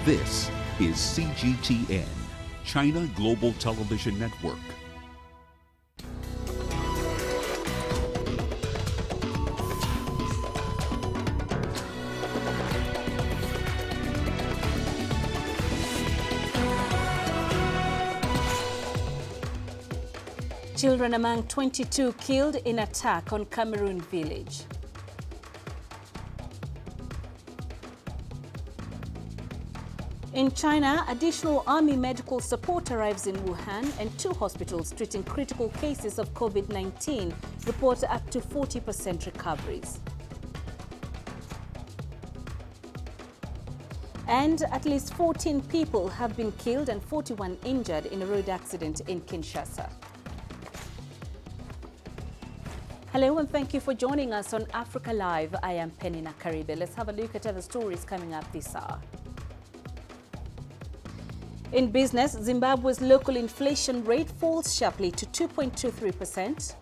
This is CGTN, China Global Television Network. Children among 22 killed in attack on Cameroon village. In China, additional army medical support arrives in Wuhan, and 2 hospitals treating critical cases of COVID-19 report up to 40% recoveries. And at least 14 people have been killed and 41 injured in a road accident in Kinshasa. Hello and thank you for joining us on Africa Live. I am Peninah Karibe. Let's have a look at other stories coming up this hour. In business, Zimbabwe's local inflation rate falls sharply to 2.23%.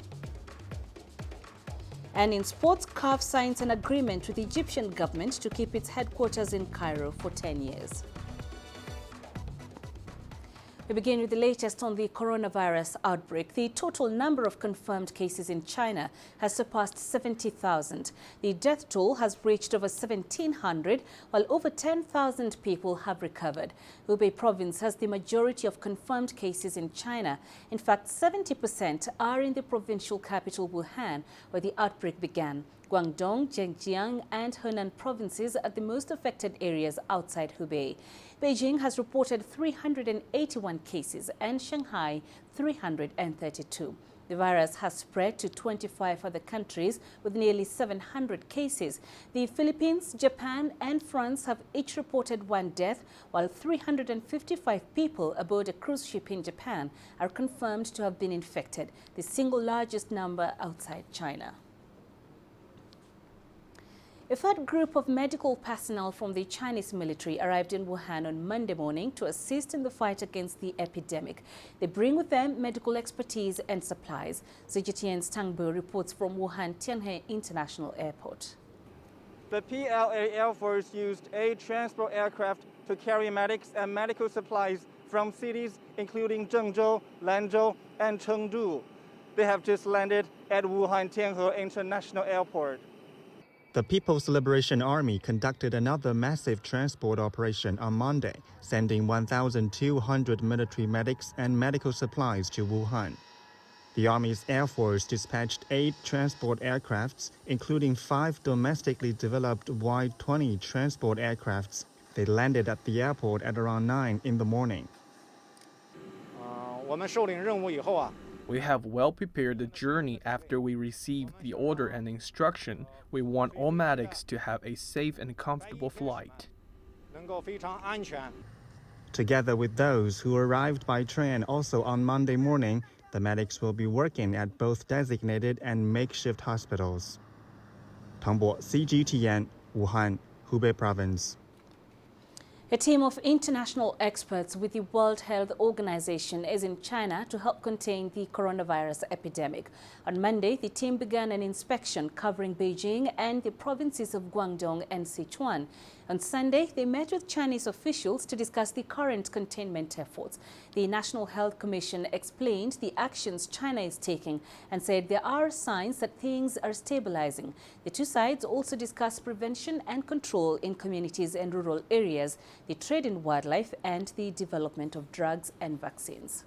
And in sports, CAF signs an agreement with the Egyptian government to keep its headquarters in Cairo for 10 years. We begin with the latest on the coronavirus outbreak. The total number of confirmed cases in China has surpassed 70,000. The death toll has reached over 1,700, while over 10,000 people have recovered. Hubei province has the majority of confirmed cases in China. In fact, 70% are in the provincial capital Wuhan, where the outbreak began. Guangdong, Zhejiang and Henan provinces are the most affected areas outside Hubei. Beijing has reported 381 cases and Shanghai 332. The virus has spread to 25 other countries with nearly 700 cases. The Philippines, Japan and France have each reported 1 death, while 355 people aboard a cruise ship in Japan are confirmed to have been infected, the single largest number outside China. A third group of medical personnel from the Chinese military arrived in Wuhan on Monday morning to assist in the fight against the epidemic. They bring with them medical expertise and supplies. CGTN's Tang Bu reports from Wuhan Tianhe International Airport. The PLA Air Force used 8 transport aircraft to carry medics and medical supplies from cities including Zhengzhou, Lanzhou and Chengdu. They have just landed at Wuhan Tianhe International Airport. The People's Liberation Army conducted another massive transport operation on Monday, sending 1,200 military medics and medical supplies to Wuhan. The Army's Air Force dispatched 8 transport aircrafts, including 5 domestically developed Y-20 transport aircrafts. They landed at the airport at around 9 in the morning. We have well prepared the journey after we received the order and instruction. We want all medics to have a safe and comfortable flight. Together with those who arrived by train also on Monday morning, the medics will be working at both designated and makeshift hospitals. Tang Bu, CGTN, Wuhan, Hubei Province. A team of international experts with the World Health Organization is in China to help contain the coronavirus epidemic. On Monday, the team began an inspection covering Beijing and the provinces of Guangdong and Sichuan. On Sunday, they met with Chinese officials to discuss the current containment efforts. The National Health Commission explained the actions China is taking and said there are signs that things are stabilizing. The 2 sides also discussed prevention and control in communities and rural areas, the trade in wildlife and the development of drugs and vaccines.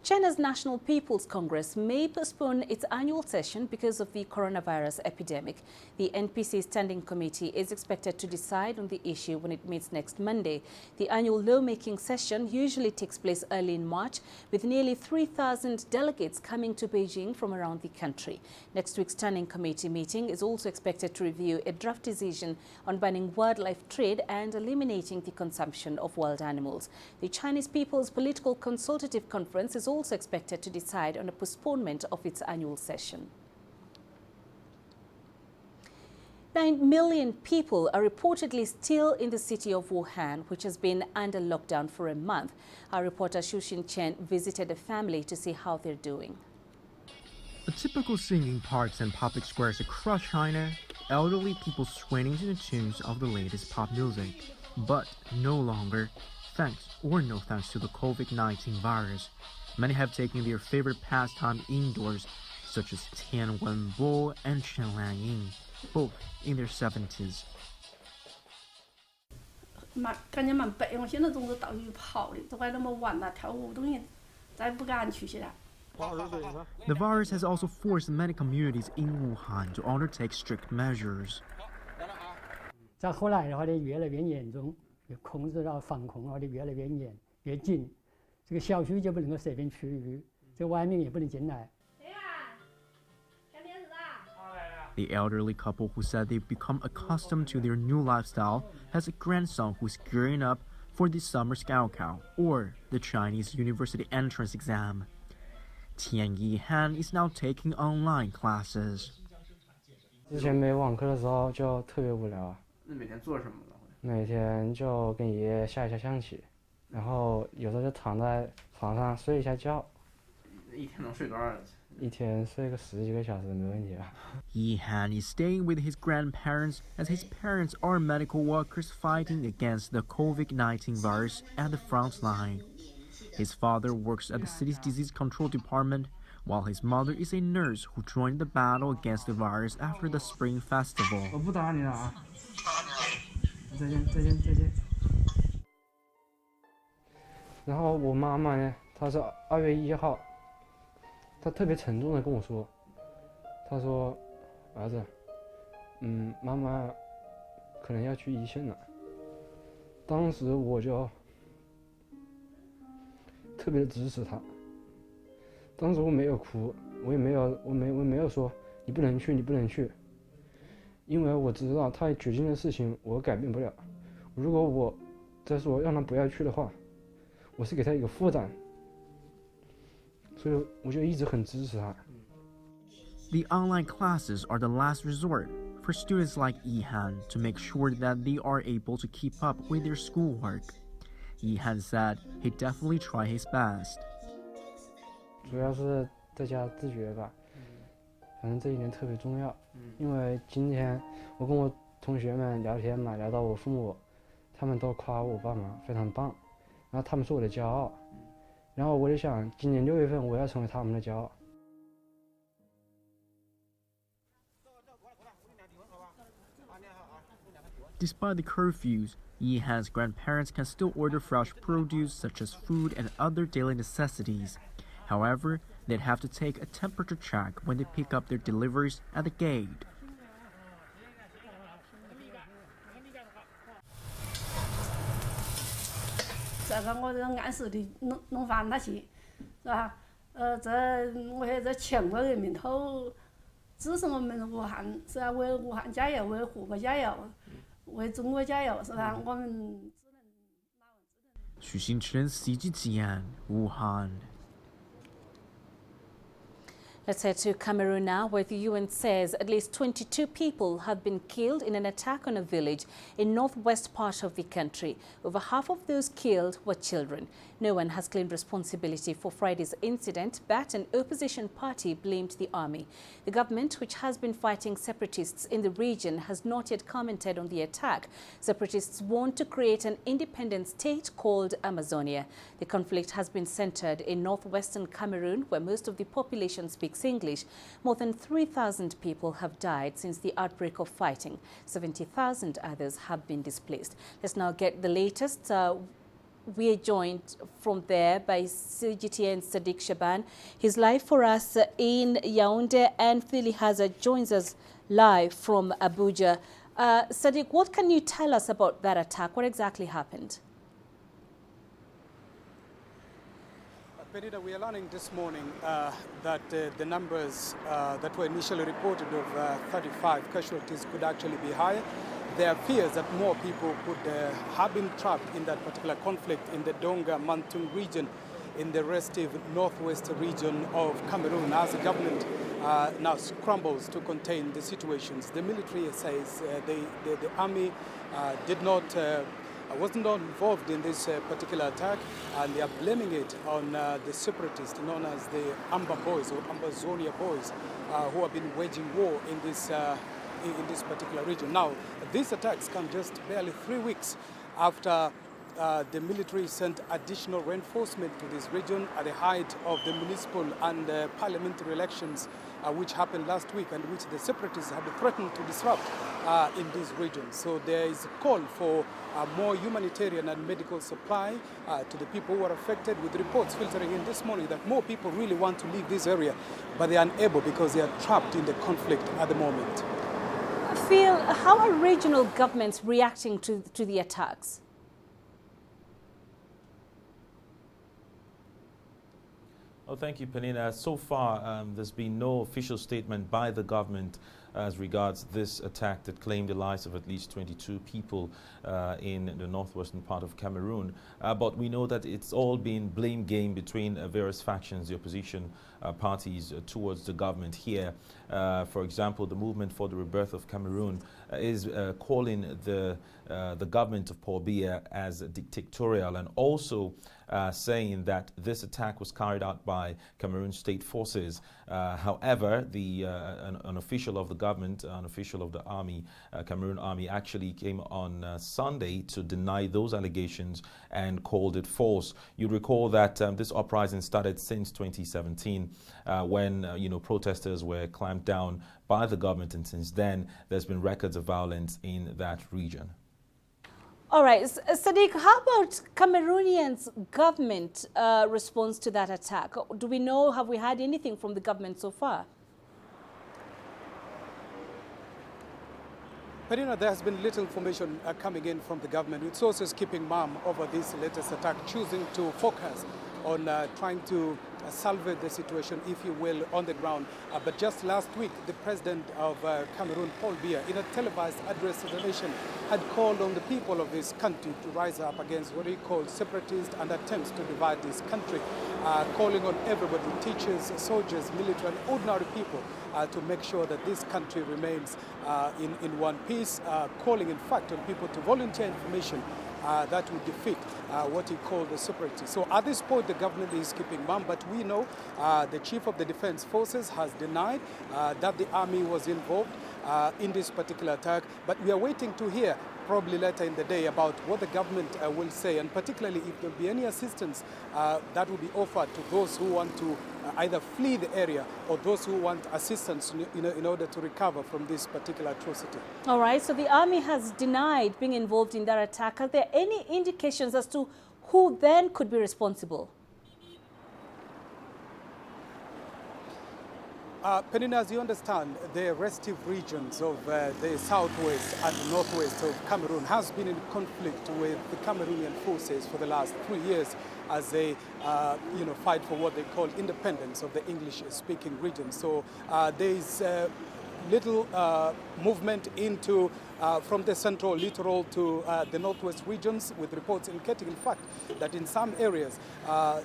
China's National People's Congress may postpone its annual session because of the coronavirus epidemic. The NPC Standing Committee is expected to decide on the issue when it meets next Monday. The annual lawmaking session usually takes place early in March, with nearly 3,000 delegates coming to Beijing from around the country. Next week's Standing Committee meeting is also expected to review a draft decision on banning wildlife trade and eliminating the consumption of wild animals. The Chinese People's Political Consultative Conference is also expected to decide on a postponement of its annual session. 9 million people are reportedly still in the city of Wuhan, which has been under lockdown for a month. Our reporter Shuxin Chen visited a family to see how they're doing. A typical scene in parks and public squares across China elderly people swaying to the tunes of the latest pop music. But no longer, thanks or no thanks to the COVID-19 virus, many have taken their favorite pastime indoors, such as Tian Wenbo and Chen Lianying, both in their 70s. 感觉蛮悲，我现在总是到处跑的，都快那么晚了，跳舞东西，再不敢去现在。 The virus has also forced many communities in Wuhan to undertake strict measures. 再后来的话呢，越来越严重，控制到防控的越来越严越紧，这个小区就不能够随便出入，这外面也不能进来。 The elderly couple who said they've become accustomed to their new lifestyle has a grandson who's gearing up for the summer Gaokao, or the Chinese university entrance exam. Tian Yihan is now taking online classes. 之前没网课的时候就特别无聊啊。那每天做什么呢？每天就跟爷爷下一下象棋，然后有时候就躺在床上睡一下觉。一天能睡多少？一天睡个10几个小时没问题啊。Yihan is staying with his grandparents as his parents are medical workers fighting against the COVID-19 virus at the front line. His father works at the city's disease control department, while his mother is a nurse who joined the battle against the virus after the Spring Festival. 我不打你了啊！再见，再见，再见。然后我妈妈呢，她是2月1号。 他特别沉重的跟我说：“他说，儿子，妈妈可能要去一线了。”当时我就特别支持他。当时我没有哭，我没有说你不能去，你不能去，因为我知道他决定的事情我改变不了。如果我再说让他不要去的话，我是给他一个负担。 所以我就一直很支持他。The online classes are the last resort for students like Yihan to make sure that they are able to keep up with their schoolwork. Yihan said he'd definitely try his best. 主要是在家自觉吧，反正这一点特别重要。因为今天我跟我同学们聊天嘛，聊到我父母，他们都夸我爸妈非常棒，然后他们是我的骄傲。 然后我就想，今年6月份我要成为他们的骄傲。Despite the curfews, Yihan's grandparents can still order fresh produce such as food and other daily necessities. However, they'd have to take a temperature check when they pick up their deliveries at the gate. 这个我就按时的弄饭他去，是吧？这我说这全国人民都支持我们武汉，是吧？为武汉加油，为湖北加油，为中国加油，是吧？我们只能。许新成 CGTN Wuhan. Let's head to Cameroon now, where the UN says at least 22 people have been killed in an attack on a village in northwest part of the country. Over half of those killed were children. No one has claimed responsibility for Friday's incident, but an opposition party blamed the army. The government, which has been fighting separatists in the region, has not yet commented on the attack. Separatists want to create an independent state called Amazonia. The conflict has been centered in northwestern Cameroon, where most of the population speaks English. More than 3,000 people have died since the outbreak of fighting. 70,000 others have been displaced. Let's now get the latest. We are joined from there by CGTN Sadiq Shaban. He's live for us in Yaoundé, and Philly Hazard joins us live from Abuja. Sadiq, what can you tell us about that attack? What exactly happened? Peninah, we are learning this morning that the numbers that were initially reported of 35 casualties could actually be higher. There are fears that more people could have been trapped in that particular conflict in the Donga-Mantung region, in the restive northwest region of Cameroon, as the government now scrambles to contain the situations. The military says the army was not involved in this particular attack, and they are blaming it on the separatists known as the Amba Boys or Amazonia Boys, who have been waging war in this in this particular region. Now, these attacks come just barely 3 weeks after the military sent additional reinforcement to this region at the height of the municipal and parliamentary elections, which happened last week, and which the separatists have threatened to disrupt in this region. So there is a call for more humanitarian and medical supply to the people who are affected, with reports filtering in this morning that more people really want to leave this area, but they are unable because they are trapped in the conflict at the moment. Phil, how are regional governments reacting to the attacks? Oh, thank you, Peninah. So far, there's been no official statement by the government as regards this attack that claimed the lives of at least 22 people in the northwestern part of Cameroon. But we know that it's all been blame game between various factions, the opposition parties towards the government here. For example, the Movement for the Rebirth of Cameroon is calling the government of Paul Biya as dictatorial, and also saying that this attack was carried out by Cameroon state forces. However, an official of the government, an official of the army, Cameroon army, actually came on Sunday to deny those allegations and called it false. You recall that this uprising started since 2017 when protesters were clamped down by the government, and since then there's been records of violence in that region. All right, Sadiq, how about Cameroonians' government response to that attack? Do we know, have we had anything from the government so far? Peninah, there has been little information coming in from the government, with sources keeping mum over this latest attack, choosing to focus on trying to salvage the situation, if you will, on the ground. But just last week, the president of Cameroon, Paul Biya, in a televised address to the nation, had called on the people of this country to rise up against what he called separatists and attempts to divide this country, calling on everybody, teachers, soldiers, military, and ordinary people, to make sure that this country remains in one piece, calling, in fact, on people to volunteer information that would defeat what he called the separatists. So at this point, the government is keeping mum, but we know the chief of the defense forces has denied that the army was involved in this particular attack. But we are waiting to hear, probably later in the day, about what the government will say, and particularly if there will be any assistance that will be offered to those who want to either flee the area or those who want assistance in order to recover from this particular atrocity. All right, so the army has denied being involved in that attack. Are there any indications as to who then could be responsible? Peninah, as you understand, the restive regions of the southwest and northwest of Cameroon has been in conflict with the Cameroonian forces for the last 3 years as they fight for what they call independence of the English-speaking region. So there is little movement into from the central littoral to the northwest regions, with reports indicating, in fact, that in some areas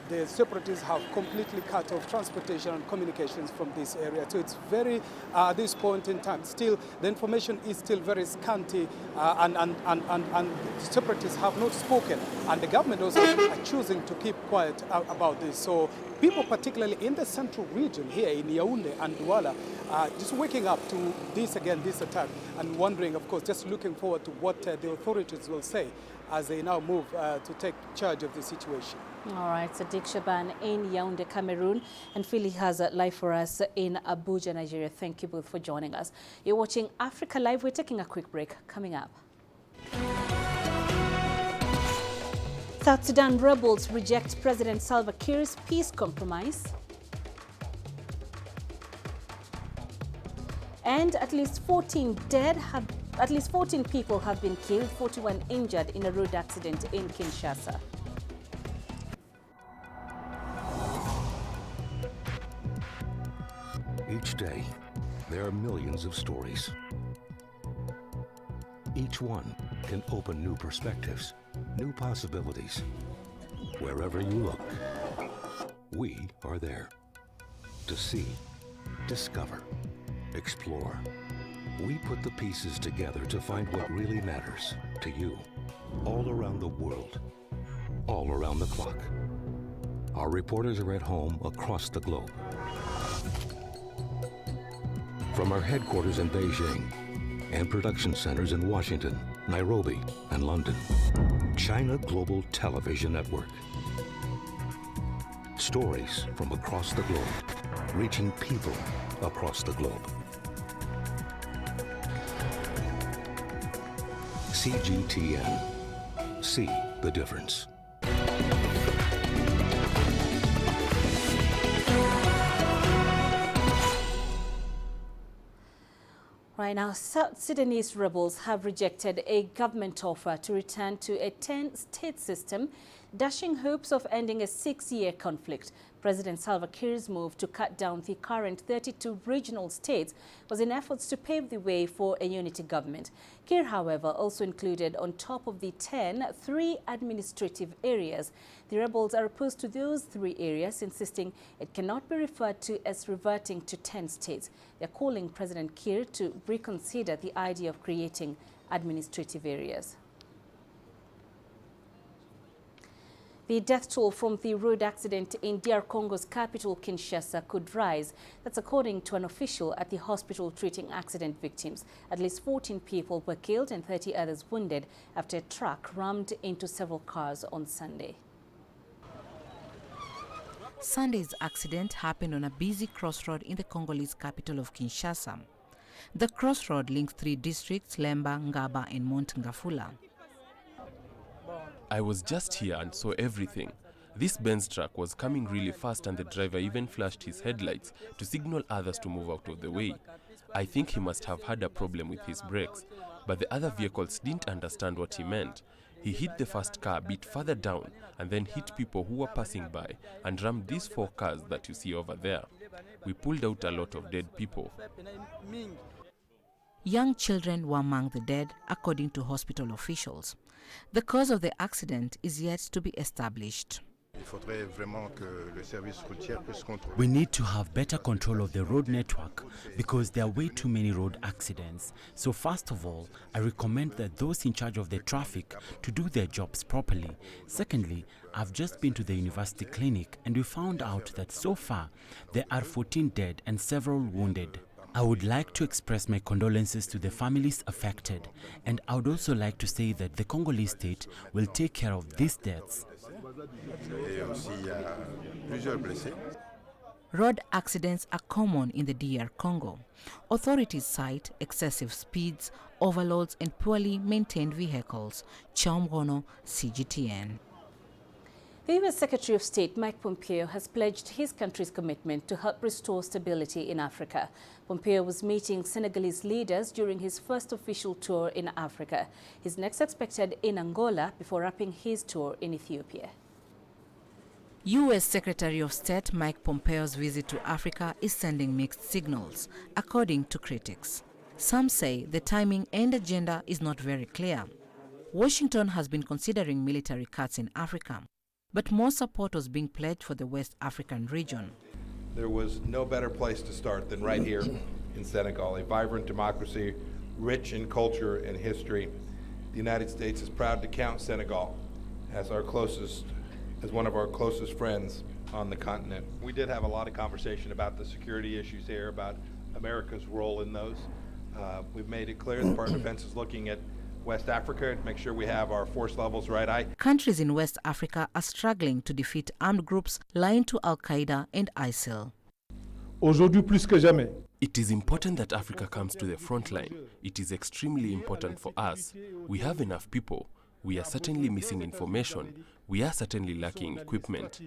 the separatists have completely cut off transportation and communications from this area. So it's very, at this point in time, still the information is still very scanty, and separatists have not spoken, and the government also are choosing to keep quiet about this. So people, particularly in the central region here in Yaoundé and Douala, just waking up to this attack, and wondering, of course, just looking forward to what the authorities will say as they now move to take charge of the situation. All right, Sadiq Shaban in Yaoundé, Cameroon, and Philly has live for us in Abuja, Nigeria. Thank you both for joining us. You're watching Africa Live. We're taking a quick break. Coming up. South Sudan rebels reject President Salva Kiir's peace compromise. And at least 14 people have been killed, 41 injured in a road accident in Kinshasa. Each day, there are millions of stories. Each one can open new perspectives, new possibilities. Wherever you look, we are there to see, discover, explore. We put the pieces together to find what really matters to you, all around the world, all around the clock. Our reporters are at home across the globe. From our headquarters in Beijing and production centers in Washington, Nairobi, and London. China Global Television Network. Stories from across the globe, reaching people across the globe. CGTN. See the difference. Right now, South Sudanese rebels have rejected a government offer to return to a 10-state system, dashing hopes of ending a 6-year conflict. President Salva Kiir's move to cut down the current 32 regional states was in efforts to pave the way for a unity government. Kiir, however, also included on top of the 10, 3 administrative areas. The rebels are opposed to those 3 areas, insisting it cannot be referred to as reverting to 10 states. They're calling President Kiir to reconsider the idea of creating administrative areas. The death toll from the road accident in DR Congo's capital, Kinshasa, could rise. That's according to an official at the hospital treating accident victims. At least 14 people were killed and 30 others wounded after a truck rammed into several cars on Sunday. Sunday's accident happened on a busy crossroad in the Congolese capital of Kinshasa. The crossroad links 3 districts, Lemba, Ngaba, and Mont Ngafula. I was just here and saw everything. This Benz truck was coming really fast and the driver even flashed his headlights to signal others to move out of the way. I think he must have had a problem with his brakes, but the other vehicles didn't understand what he meant. He hit the first car a bit further down and then hit people who were passing by and rammed these 4 cars that you see over there. We pulled out a lot of dead people. Young children were among the dead, according to hospital officials. The cause of the accident is yet to be established. We need to have better control of the road network because there are way too many road accidents. So first of all, I recommend that those in charge of the traffic to do their jobs properly. Secondly, I've just been to the university clinic and we found out that so far there are 14 dead and several wounded. I would like to express my condolences to the families affected, and I would also like to say that the Congolese state will take care of these deaths. Road accidents are common in the DR Congo. Authorities cite excessive speeds, overloads, and poorly maintained vehicles. Chomgono, CGTN. The U.S. Secretary of State Mike Pompeo has pledged his country's commitment to help restore stability in Africa. Pompeo was meeting Senegalese leaders during his first official tour in Africa. He's next expected in Angola before wrapping his tour in Ethiopia. U.S. Secretary of State Mike Pompeo's visit to Africa is sending mixed signals, according to critics. Some say the timing and agenda is not very clear. Washington has been considering military cuts in Africa, but more support was being pledged for the West African region. There was no better place to start than right here in Senegal, a vibrant democracy, rich in culture and history. The United States is proud to count Senegal as one of our closest friends on the continent. We did have a lot of conversation about the security issues here, about America's role in those. We've made it clear the Department of Defense is looking at West Africa to make sure we have our force levels right. Countries in West Africa are struggling to defeat armed groups linked to Al-Qaeda and ISIL. It is important that Africa comes to the front line. It is extremely important for us. We have enough people. We are certainly missing information. We are certainly lacking equipment.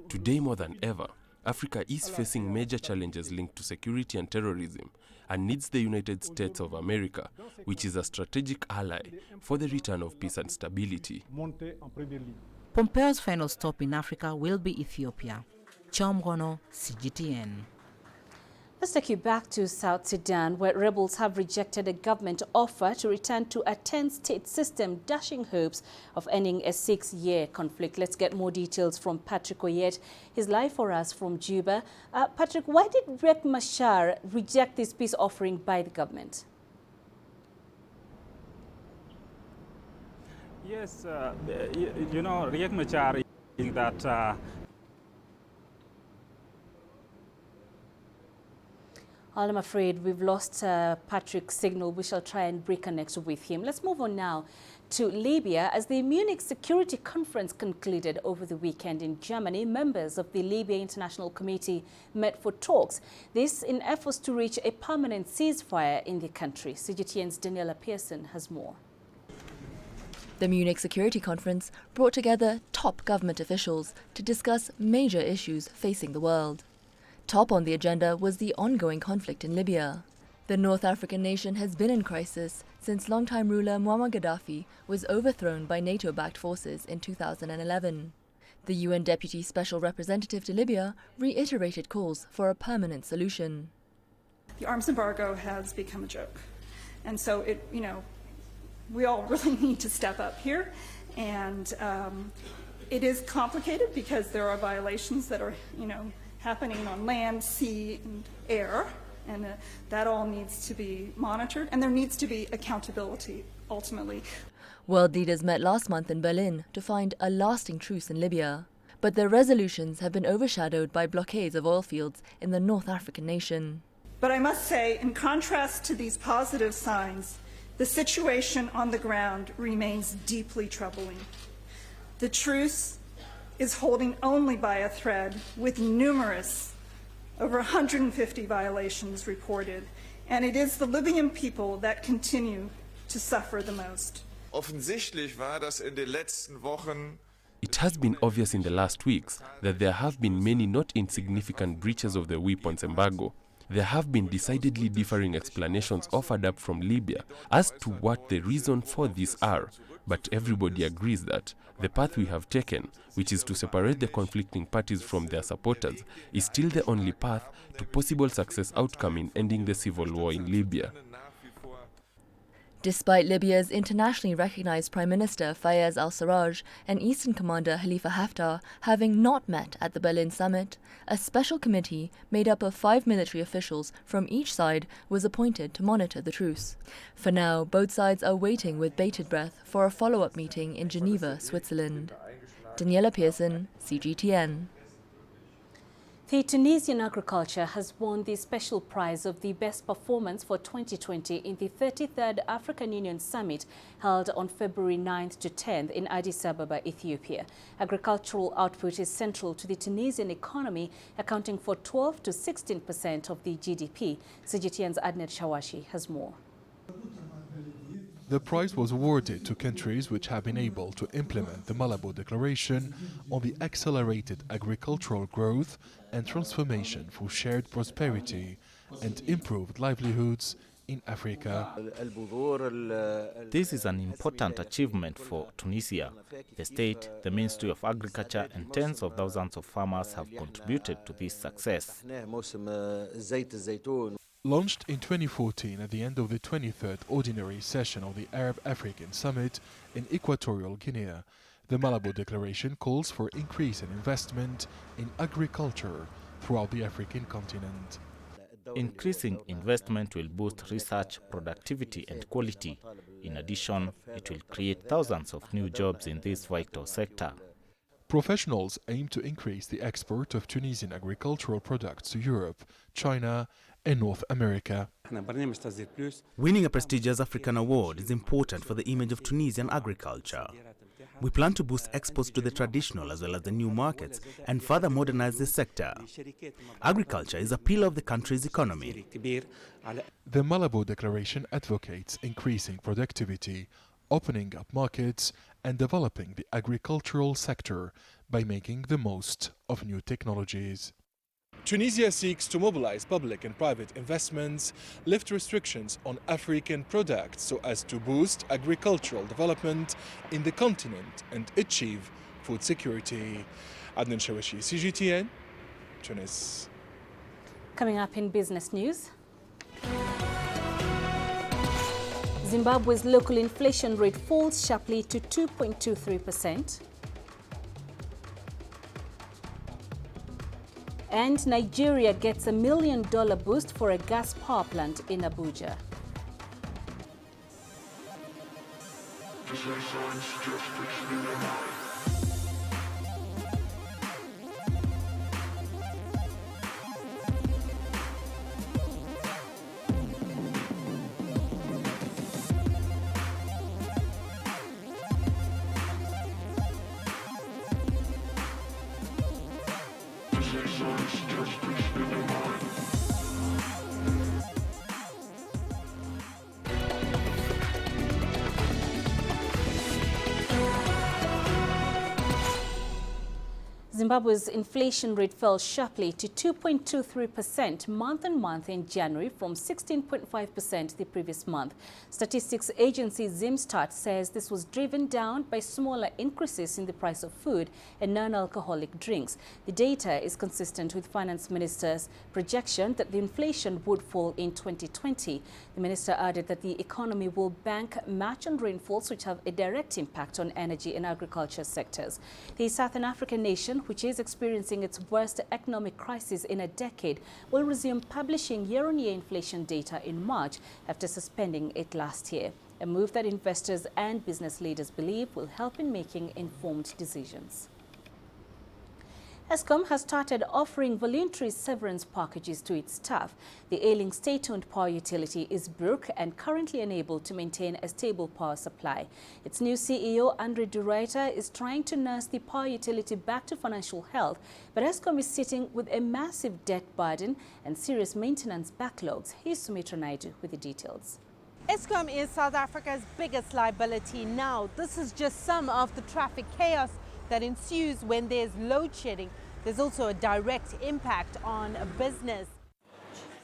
Today more than ever, Africa is facing major challenges linked to security and terrorism and needs the United States of America, which is a strategic ally, for the return of peace and stability. Pompeo's final stop in Africa will be Ethiopia. Chomgono, CGTN. Let's take you back to South Sudan, where rebels have rejected a government offer to return to a 10-state system, dashing hopes of ending a 6-year conflict. Let's get more details from Patrick Oyet. He's live for us from Juba. Patrick, why did Riek Machar reject this peace offering by the government? Yes, you know, Riek Machar is that Well, I'm afraid we've lost Patrick's signal. We shall try and reconnect with him. Let's move on now to Libya. As the Munich Security Conference concluded over the weekend in Germany, members of the Libya International Committee met for talks. This in efforts to reach a permanent ceasefire in the country. CGTN's Daniela Pearson has more. The Munich Security Conference brought together top government officials to discuss major issues facing the world. Top on the agenda was the ongoing conflict in Libya. The North African nation has been in crisis since longtime ruler Muammar Gaddafi was overthrown by NATO-backed forces in 2011. The UN Deputy Special Representative to Libya reiterated calls for a permanent solution. The arms embargo has become a joke. And so we all really need to step up here. And it is complicated because there are violations that are, happening on land, sea, and air, and that all needs to be monitored, and there needs to be accountability, ultimately. World leaders met last month in Berlin to find a lasting truce in Libya, but their resolutions have been overshadowed by blockades of oil fields in the North African nation. But I must say, in contrast to these positive signs, the situation on the ground remains deeply troubling. The truce is holding only by a thread, with numerous, over 150 violations reported, and it is the Libyan people that continue to suffer the most. It has been obvious in the last weeks that there have been many not insignificant breaches of the weapons embargo. There have been decidedly differing explanations offered up from Libya as to what the reason for these are, but everybody agrees that the path we have taken, which is to separate the conflicting parties from their supporters, is still the only path to possible success outcome in ending the civil war in Libya. Despite Libya's internationally recognized Prime Minister Fayez al-Sarraj and Eastern Commander Khalifa Haftar having not met at the Berlin summit, a special committee made up of 5 military officials from each side was appointed to monitor the truce. For now, both sides are waiting with bated breath for a follow-up meeting in Geneva, Switzerland. Daniela Pearson, CGTN. The Tunisian agriculture has won the special prize of the best performance for 2020 in the 33rd African Union Summit held on February 9th to 10th in Addis Ababa, Ethiopia. Agricultural output is central to the Tunisian economy, accounting for 12 to 16% of the GDP. CGTN's Adnet Shawashi has more. The prize was awarded to countries which have been able to implement the Malabo Declaration on the accelerated agricultural growth and transformation for shared prosperity and improved livelihoods in Africa. This is an important achievement for Tunisia. The state, the Ministry of Agriculture and tens of thousands of farmers have contributed to this success. Launched in 2014 at the end of the 23rd Ordinary Session of the Arab-African Summit in Equatorial Guinea, the Malabo Declaration calls for increase in investment in agriculture throughout the African continent. Increasing investment will boost research, productivity and quality. In addition, it will create thousands of new jobs in this vital sector. Professionals aim to increase the export of Tunisian agricultural products to Europe, China and North America. Winning a prestigious African award is important for the image of Tunisian agriculture. We plan to boost exports to the traditional as well as the new markets and further modernize the sector. Agriculture is a pillar of the country's economy. The Malabo Declaration advocates increasing productivity, opening up markets and developing the agricultural sector by making the most of new technologies. Tunisia seeks to mobilize public and private investments, lift restrictions on African products so as to boost agricultural development in the continent and achieve food security. Adnan Shawashi, CGTN, Tunis. Coming up in business news. Zimbabwe's local inflation rate falls sharply to 2.23%. And Nigeria gets $1 million boost for a gas power plant in Abuja. Zimbabwe's inflation rate fell sharply to 2.23% month-on-month in January from 16.5% the previous month. Statistics agency Zimstat says this was driven down by smaller increases in the price of food and non-alcoholic drinks. The data is consistent with Finance Minister's projection that the inflation would fall in 2020. The minister added that the economy will bank match on rainfalls which have a direct impact on energy and agriculture sectors. The Southern African nation, which is experiencing its worst economic crisis in a decade, will resume publishing year-on-year inflation data in March after suspending it last year, a move that investors and business leaders believe will help in making informed decisions. Eskom has started offering voluntary severance packages to its staff. The ailing state-owned power utility is broke and currently unable to maintain a stable power supply. Its new CEO, Andre de Ruyter, is trying to nurse the power utility back to financial health, but Eskom is sitting with a massive debt burden and serious maintenance backlogs. Here's Sumitra Naidu with the details. Eskom is South Africa's biggest liability now. This is just some of the traffic chaos that ensues when there's load shedding. There's also a direct impact on a business.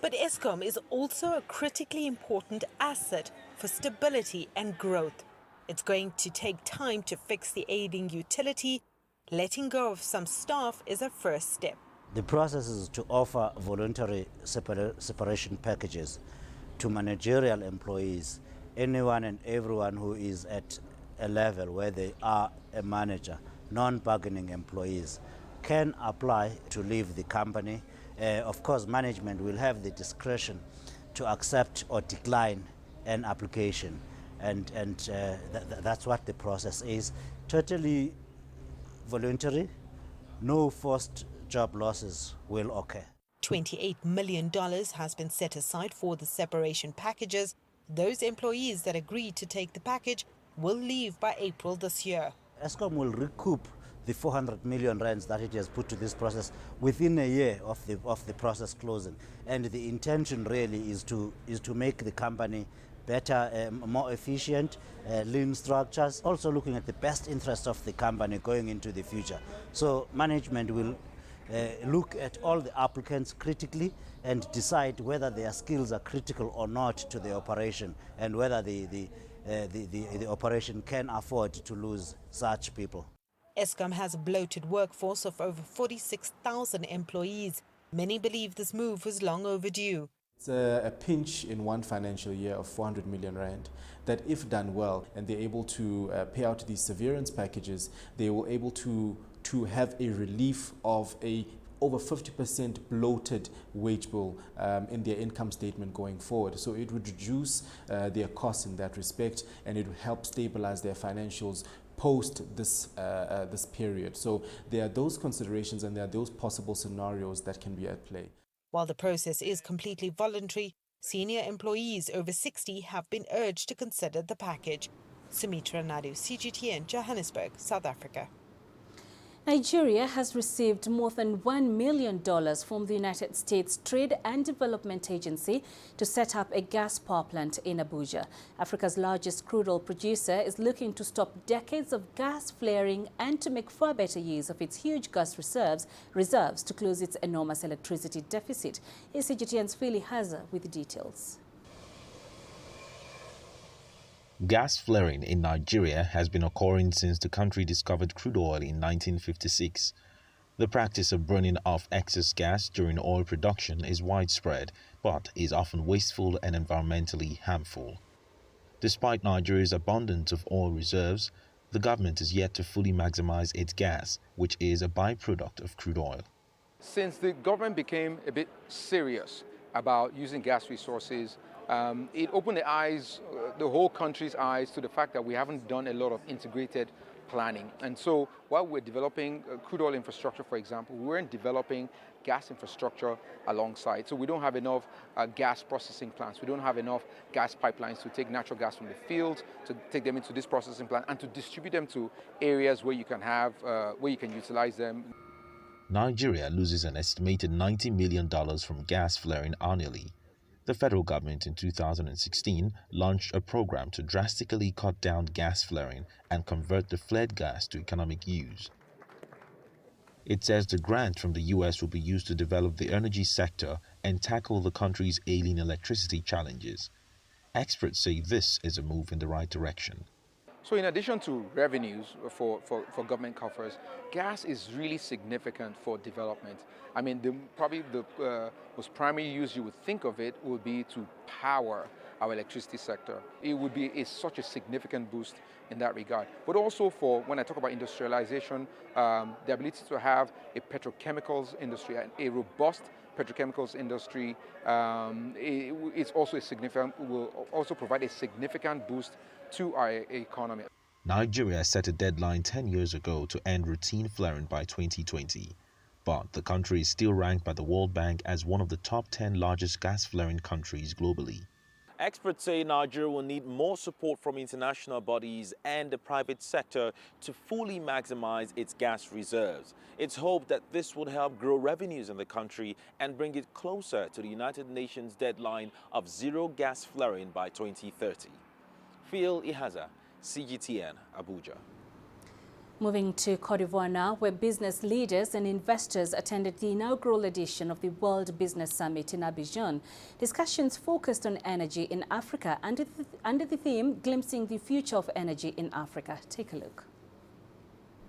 But Eskom is also a critically important asset for stability and growth. It's going to take time to fix the ailing utility. Letting go of some staff is a first step. The process is to offer voluntary separation packages to managerial employees, anyone and everyone who is at a level where they are a manager. Non-bargaining employees can apply to leave the company. Of course, management will have the discretion to accept or decline an application, and that's what the process is. Totally voluntary, no forced job losses will occur. $28 million has been set aside for the separation packages. Those employees that agreed to take the package will leave by April this year. Eskom will recoup the 400 million rands that it has put to this process within a year of the process closing, and the intention really is to make the company better, more efficient, lean structures, also looking at the best interests of the company going into the future. So management will look at all the applicants critically and decide whether their skills are critical or not to the operation, and whether the operation can afford to lose such people. Eskom has a bloated workforce of over 46,000 employees. Many believe this move was long overdue. It's a pinch in one financial year of 400 million rand that, if done well and they're able to pay out these severance packages, they will able to have a relief of a over 50% bloated wage bill in their income statement going forward. So it would reduce their costs in that respect, and it would help stabilize their financials post this period. So there are those considerations and there are those possible scenarios that can be at play. While the process is completely voluntary, senior employees over 60 have been urged to consider the package. Sumitra Naidu, CGTN, Johannesburg, South Africa. Nigeria has received more than $1 million from the United States Trade and Development Agency to set up a gas power plant in Abuja. Africa's largest crude oil producer is looking to stop decades of gas flaring and to make far better use of its huge gas reserves to close its enormous electricity deficit. Here's CGTN's Philly Haza with the details. Gas flaring in Nigeria has been occurring since the country discovered crude oil in 1956. The practice of burning off excess gas during oil production is widespread, but is often wasteful and environmentally harmful. Despite Nigeria's abundance of oil reserves, the government is yet to fully maximize its gas, which is a byproduct of crude oil. Since the government became a bit serious about using gas resources, it opened the whole country's eyes to the fact that we haven't done a lot of integrated planning. And so while we're developing crude oil infrastructure, for example, we weren't developing gas infrastructure alongside. So we don't have enough gas processing plants. We don't have enough gas pipelines to take natural gas from the field, to take them into this processing plant, and to distribute them to areas where you can have, where you can utilize them. Nigeria loses an estimated $90 million from gas flaring annually. The federal government in 2016 launched a program to drastically cut down gas flaring and convert the flared gas to economic use. It says the grant from the US will be used to develop the energy sector and tackle the country's ailing electricity challenges. Experts say this is a move in the right direction. So in addition to revenues for government coffers, gas is really significant for development. I mean, probably the most primary use you would think of it would be to power our electricity sector. It would be such a significant boost in that regard. But also for, when I talk about industrialization, the ability to have a petrochemicals industry, a robust petrochemicals industry, it's also will also provide a significant boost to our economy. Nigeria set a deadline 10 years ago to end routine flaring by 2020. But the country is still ranked by the World Bank as one of the top 10 largest gas flaring countries globally. Experts say Nigeria will need more support from international bodies and the private sector to fully maximize its gas reserves. It's hoped that this would help grow revenues in the country and bring it closer to the United Nations deadline of zero gas flaring by 2030. Phil Ihaza, CGTN, Abuja. Moving to Cote d'Ivoire now, where business leaders and investors attended the inaugural edition of the World Business Summit in Abidjan. Discussions focused on energy in Africa under the theme Glimpsing the Future of Energy in Africa. Take a look.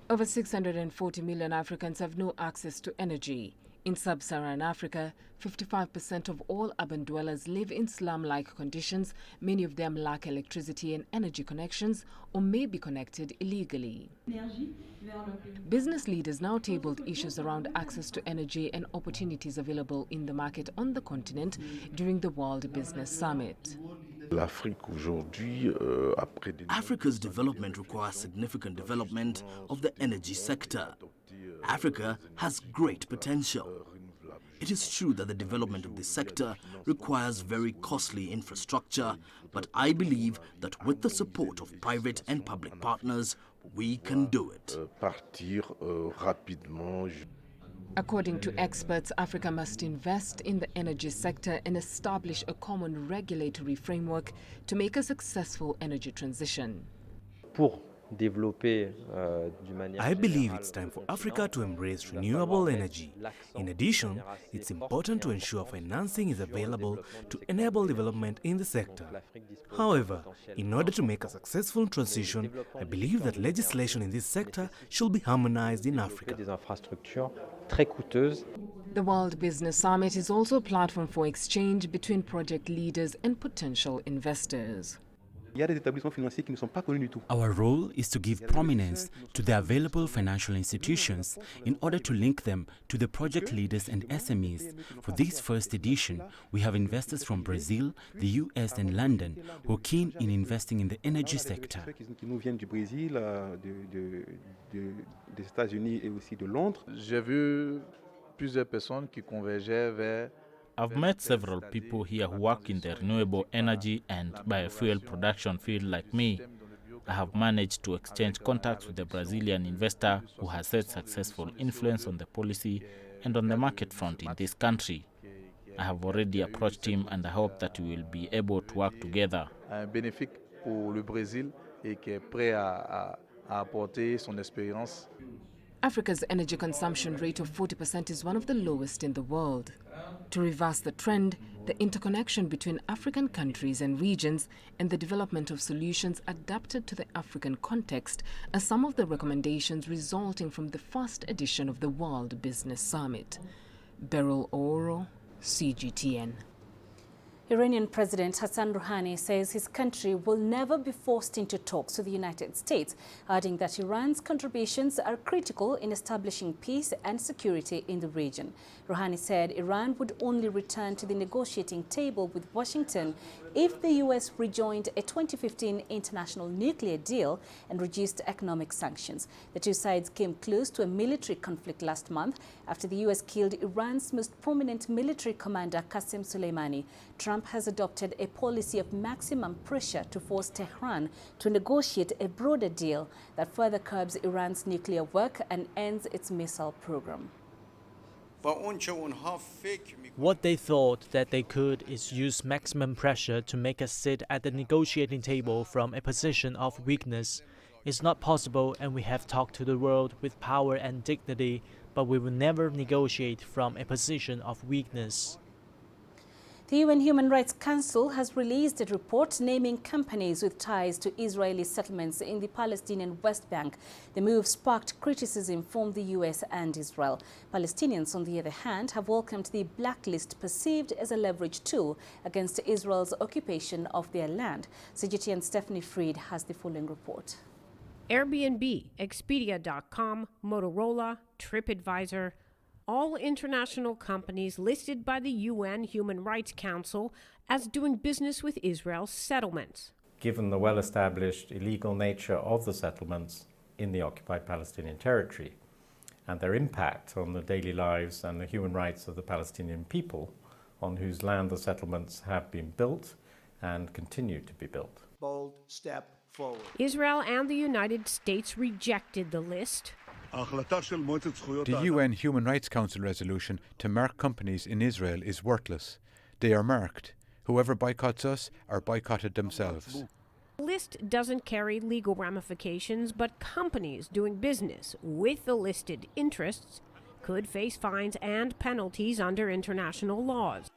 Over 640 million Africans have no access to energy. In sub-Saharan Africa, 55% of all urban dwellers live in slum-like conditions. Many of them lack electricity and energy connections or may be connected illegally. Business leaders now tabled issues around access to energy and opportunities available in the market on the continent during the World Business Summit. Africa's development requires significant development of the energy sector. Africa has great potential. It is true that the development of this sector requires very costly infrastructure, but I believe that with the support of private and public partners, we can do it. According to experts, Africa must invest in the energy sector and establish a common regulatory framework to make a successful energy transition. I believe it's time for Africa to embrace renewable energy. In addition, it's important to ensure financing is available to enable development in the sector. However, in order to make a successful transition, I believe that legislation in this sector should be harmonized in Africa. The World Business Summit is also a platform for exchange between project leaders and potential investors. Our role is to give prominence to the available financial institutions in order to link them to the project leaders and SMEs. For this first edition, we have investors from Brazil, the US and London who are keen in investing in the energy sector. I've met several people here who work in the renewable energy and biofuel production field like me. I have managed to exchange contacts with the Brazilian investor who has had successful influence on the policy and on the market front in this country. I have already approached him and I hope that we will be able to work together. Africa's energy consumption rate of 40% is one of the lowest in the world. To reverse the trend, the interconnection between African countries and regions and the development of solutions adapted to the African context are some of the recommendations resulting from the first edition of the World Business Summit. Beryl Oro, CGTN. Iranian President Hassan Rouhani says his country will never be forced into talks with the United States, adding that Iran's contributions are critical in establishing peace and security in the region. Rouhani said Iran would only return to the negotiating table with Washington if the U.S. rejoined a 2015 international nuclear deal and reduced economic sanctions. The two sides came close to a military conflict last month after the U.S. killed Iran's most prominent military commander, Qasem Soleimani. Trump has adopted a policy of maximum pressure to force Tehran to negotiate a broader deal that further curbs Iran's nuclear work and ends its missile program. What they thought that they could is use maximum pressure to make us sit at the negotiating table from a position of weakness. It's not possible, and we have talked to the world with power and dignity, but we will never negotiate from a position of weakness. The UN Human Rights Council has released a report naming companies with ties to Israeli settlements in the Palestinian West Bank. The move sparked criticism from the US and Israel. Palestinians, on the other hand, have welcomed the blacklist perceived as a leverage tool against Israel's occupation of their land. CGTN Stephanie Fried has the following report. Airbnb, Expedia.com, Motorola, TripAdvisor, all international companies listed by the UN Human Rights Council as doing business with Israel's settlements. Given the well-established illegal nature of the settlements in the occupied Palestinian territory and their impact on the daily lives and the human rights of the Palestinian people on whose land the settlements have been built and continue to be built. Bold step forward. Israel and the United States rejected the list. The UN Human Rights Council resolution to mark companies in Israel is worthless. They are marked. Whoever boycotts us are boycotted themselves. The list doesn't carry legal ramifications, but companies doing business with the listed interests could face fines and penalties under international laws.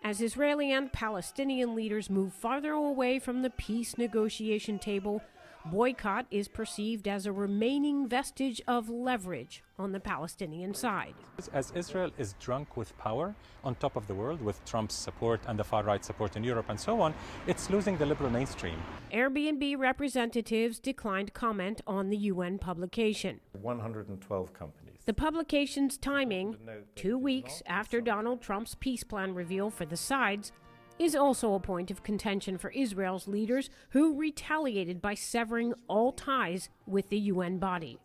As Israeli and Palestinian leaders move farther away from the peace negotiation table, boycott is perceived as a remaining vestige of leverage on the Palestinian side. As Israel is drunk with power on top of the world, with Trump's support and the far-right support in Europe and so on, it's losing the liberal mainstream. Airbnb representatives declined comment on the UN publication. 112 companies. The publication's timing, 2 weeks after Donald Trump's peace plan reveal for the sides, is also a point of contention for Israel's leaders, who retaliated by severing all ties with the UN body.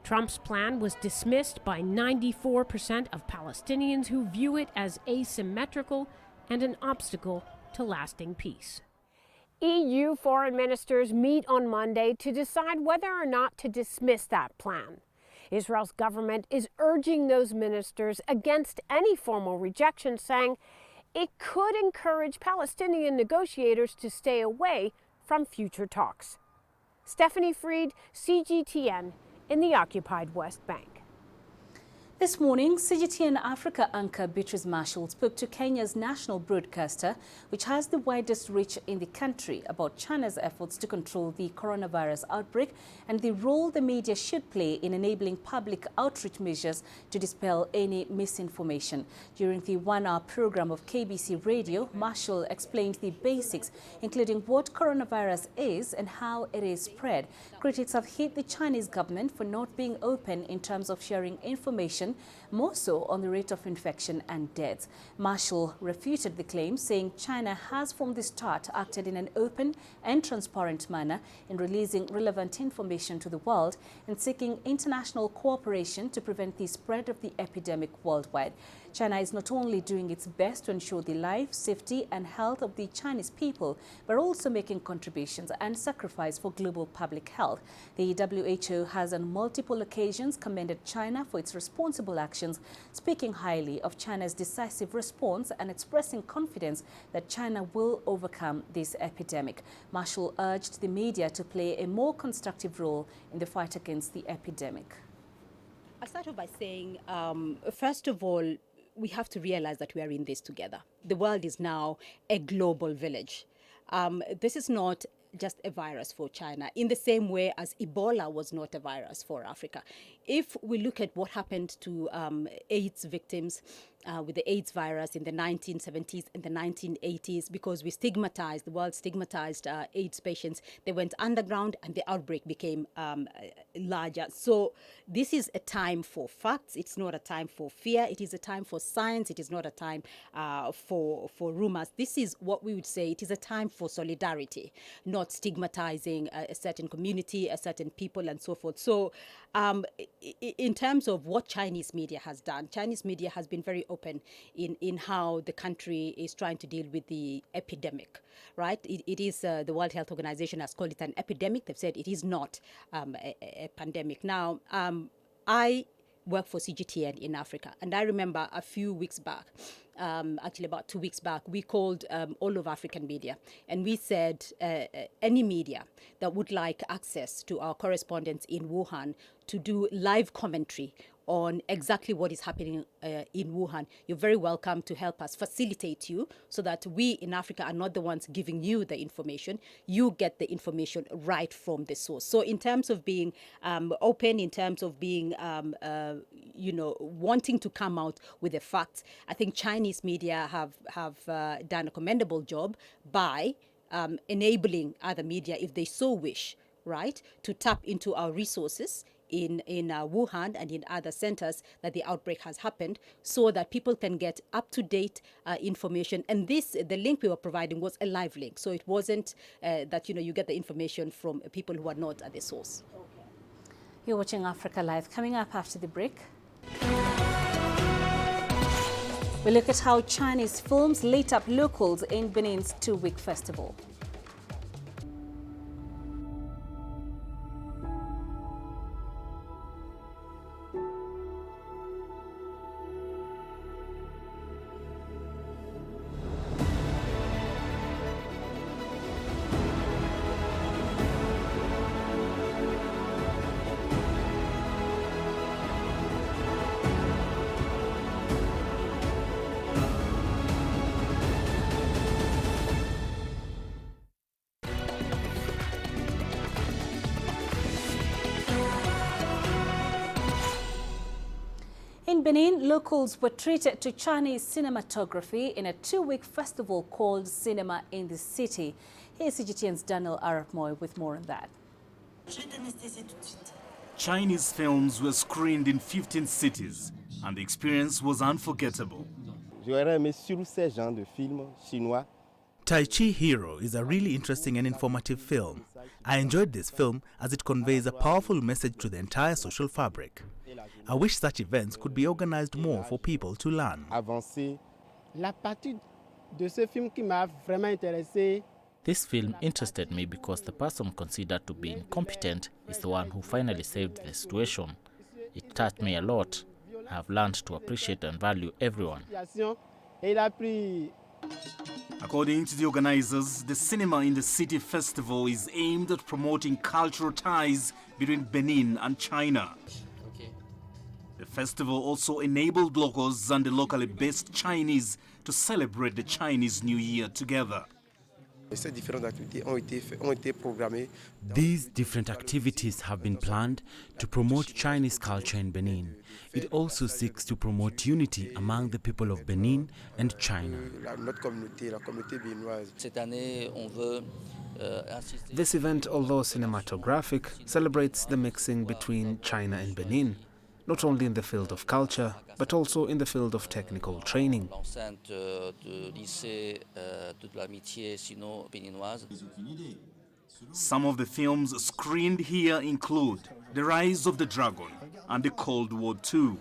Trump's plan was dismissed by 94% of Palestinians, who view it as asymmetrical and an obstacle to lasting peace. EU foreign ministers meet on Monday to decide whether or not to dismiss that plan. Israel's government is urging those ministers against any formal rejection, saying it could encourage Palestinian negotiators to stay away from future talks. Stephanie Fried, CGTN, in the occupied West Bank. This morning, CGTN Africa anchor Beatrice Marshall spoke to Kenya's national broadcaster, which has the widest reach in the country, about China's efforts to control the coronavirus outbreak and the role the media should play in enabling public outreach measures to dispel any misinformation. During the one-hour program of KBC Radio, Marshall explained the basics, including what coronavirus is and how it is spread. Critics have hit the Chinese government for not being open in terms of sharing information, more so on the rate of infection and deaths. Marshall refuted the claim, saying China has from the start acted in an open and transparent manner in releasing relevant information to the world and seeking international cooperation to prevent the spread of the epidemic worldwide. China is not only doing its best to ensure the life, safety and health of the Chinese people, but also making contributions and sacrifice for global public health. The WHO has on multiple occasions commended China for its responsible actions, speaking highly of China's decisive response and expressing confidence that China will overcome this epidemic. Marshall urged the media to play a more constructive role in the fight against the epidemic. I'll start off by saying, first of all, we have to realize that we are in this together. The world is now a global village. This is not just a virus for China, in the same way as Ebola was not a virus for Africa. If we look at what happened to AIDS victims with the AIDS virus in the 1970s and the 1980s, because the world stigmatized AIDS patients, they went underground and the outbreak became larger. So this is a time for facts. It's not a time for fear. It is a time for science. It is not a time for rumors. This is what we would say. It is a time for solidarity, not stigmatizing a certain community, a certain people, and so forth. So in terms of what Chinese media has done, Chinese media has been very open in how the country is trying to deal with the epidemic, right? It is, the World Health Organization has called it an epidemic. They've said it is not a pandemic. Now, I work for CGTN in Africa. And I remember a few weeks back, actually about 2 weeks back, we called all of African media and we said any media that would like access to our correspondents in Wuhan to do live commentary on exactly what is happening in Wuhan, you're very welcome to help us facilitate you so that we in Africa are not the ones giving you the information. You get the information right from the source. So in terms of being open, in terms of being, wanting to come out with the facts, I think Chinese media have done a commendable job by enabling other media, if they so wish, right, to tap into our resources in Wuhan and in other centers that the outbreak has happened, so that people can get up-to-date information. And the link we were providing was a live link, so it wasn't that you get the information from people who are not at the source. Okay. You're watching Africa Live. Coming up after the break, we look at how Chinese films lit up locals in Benin's 2-week festival. In Benin, locals were treated to Chinese cinematography in a 2-week festival called Cinema in the City. Here's CGTN's Daniel Arap Moy with more on that. Chinese films were screened in 15 cities, and the experience was unforgettable. Tai Chi Hero is a really interesting and informative film. I enjoyed this film as it conveys a powerful message to the entire social fabric. I wish such events could be organized more for people to learn. This film interested me because the person considered to be incompetent is the one who finally saved the situation. It touched me a lot. I have learned to appreciate and value everyone. According to the organizers, the Cinema in the City festival is aimed at promoting cultural ties between Benin and China. The festival also enabled locals and the locally based Chinese to celebrate the Chinese New Year together. These different activities have been planned to promote Chinese culture in Benin. It also seeks to promote unity among the people of Benin and China. This event, although cinematographic, celebrates the mixing between China and Benin, not only in the field of culture, but also in the field of technical training. Some of the films screened here include The Rise of the Dragon and The Cold War II.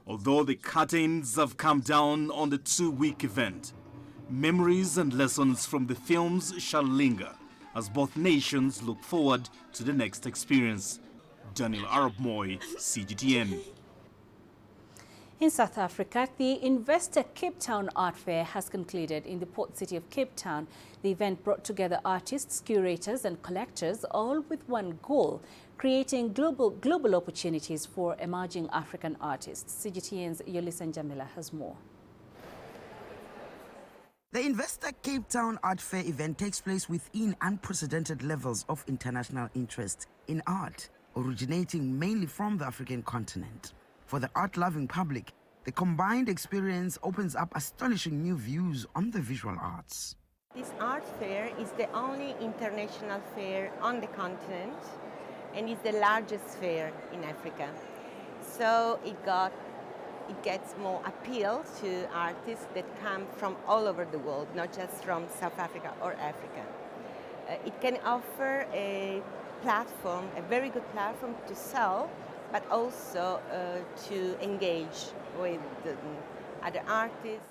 Although the curtains have come down on the 2-week event, memories and lessons from the films shall linger as both nations look forward to the next experience. Daniel Arap Moy, CGTN. In South Africa, the Investor Cape Town Art Fair has concluded in the port city of Cape Town. The event brought together artists, curators and collectors, all with one goal: creating global opportunities for emerging African artists. CGTN's Ellison has more. The Investor Cape Town Art Fair event takes place within unprecedented levels of international interest in art, originating mainly from the African continent. For the art-loving public, the combined experience opens up astonishing new views on the visual arts. This art fair is the only international fair on the continent and is the largest fair in Africa. So it gets more appeal to artists that come from all over the world, not just from South Africa or Africa. It can offer a platform, a very good platform to sell, but also to engage with other artists.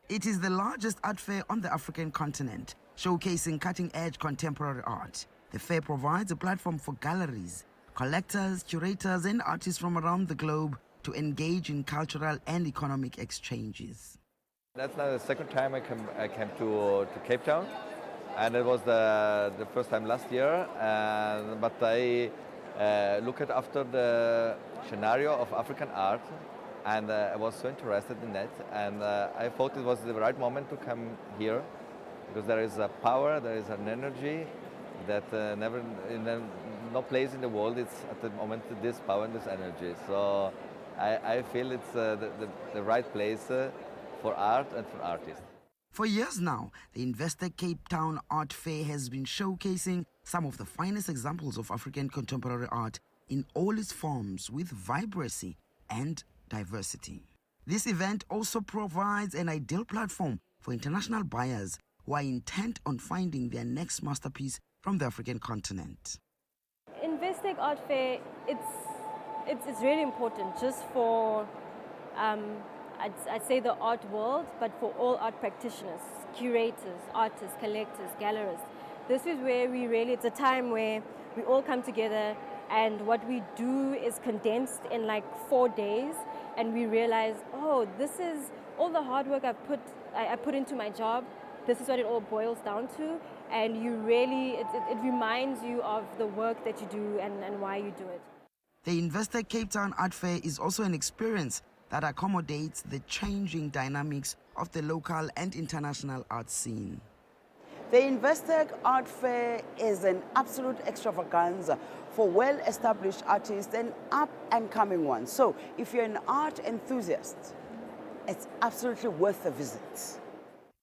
It is the largest art fair on the African continent, showcasing cutting-edge contemporary art. The fair provides a platform for galleries, collectors, curators, and artists from around the globe to engage in cultural and economic exchanges. That's now the second time I came to Cape Town, and it was the first time last year. But I looked at after the scenario of African art, and I was so interested in that, and I thought it was the right moment to come here, because there is a power, there is an energy that never in no place in the world it's at the moment this power and this energy. So I feel it's the right place for art and for artists. For years now, the Investec Cape Town Art Fair has been showcasing some of the finest examples of African contemporary art in all its forms with vibrancy and diversity. This event also provides an ideal platform for international buyers who are intent on finding their next masterpiece from the African continent. Investec Art Fair, it's really important just for, I'd say the art world, but for all art practitioners, curators, artists, collectors, gallerists. This is where it's a time where we all come together, and what we do is condensed in like 4 days, and we realize, oh, this is all the hard work I put into my job. This is what it all boils down to, and it reminds you of the work that you do and why you do it. The Investec Cape Town Art Fair is also an experience that accommodates the changing dynamics of the local and international art scene. The Investec Art Fair is an absolute extravaganza for well-established artists and up-and-coming ones. So if you're an art enthusiast, it's absolutely worth a visit.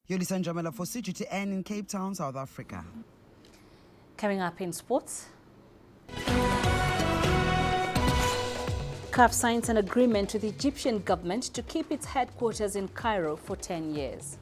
Yolisa Njamela for CGTN in Cape Town, South Africa. Coming up in sports. CAF signs an agreement with the Egyptian government to keep its headquarters in Cairo for 10 years.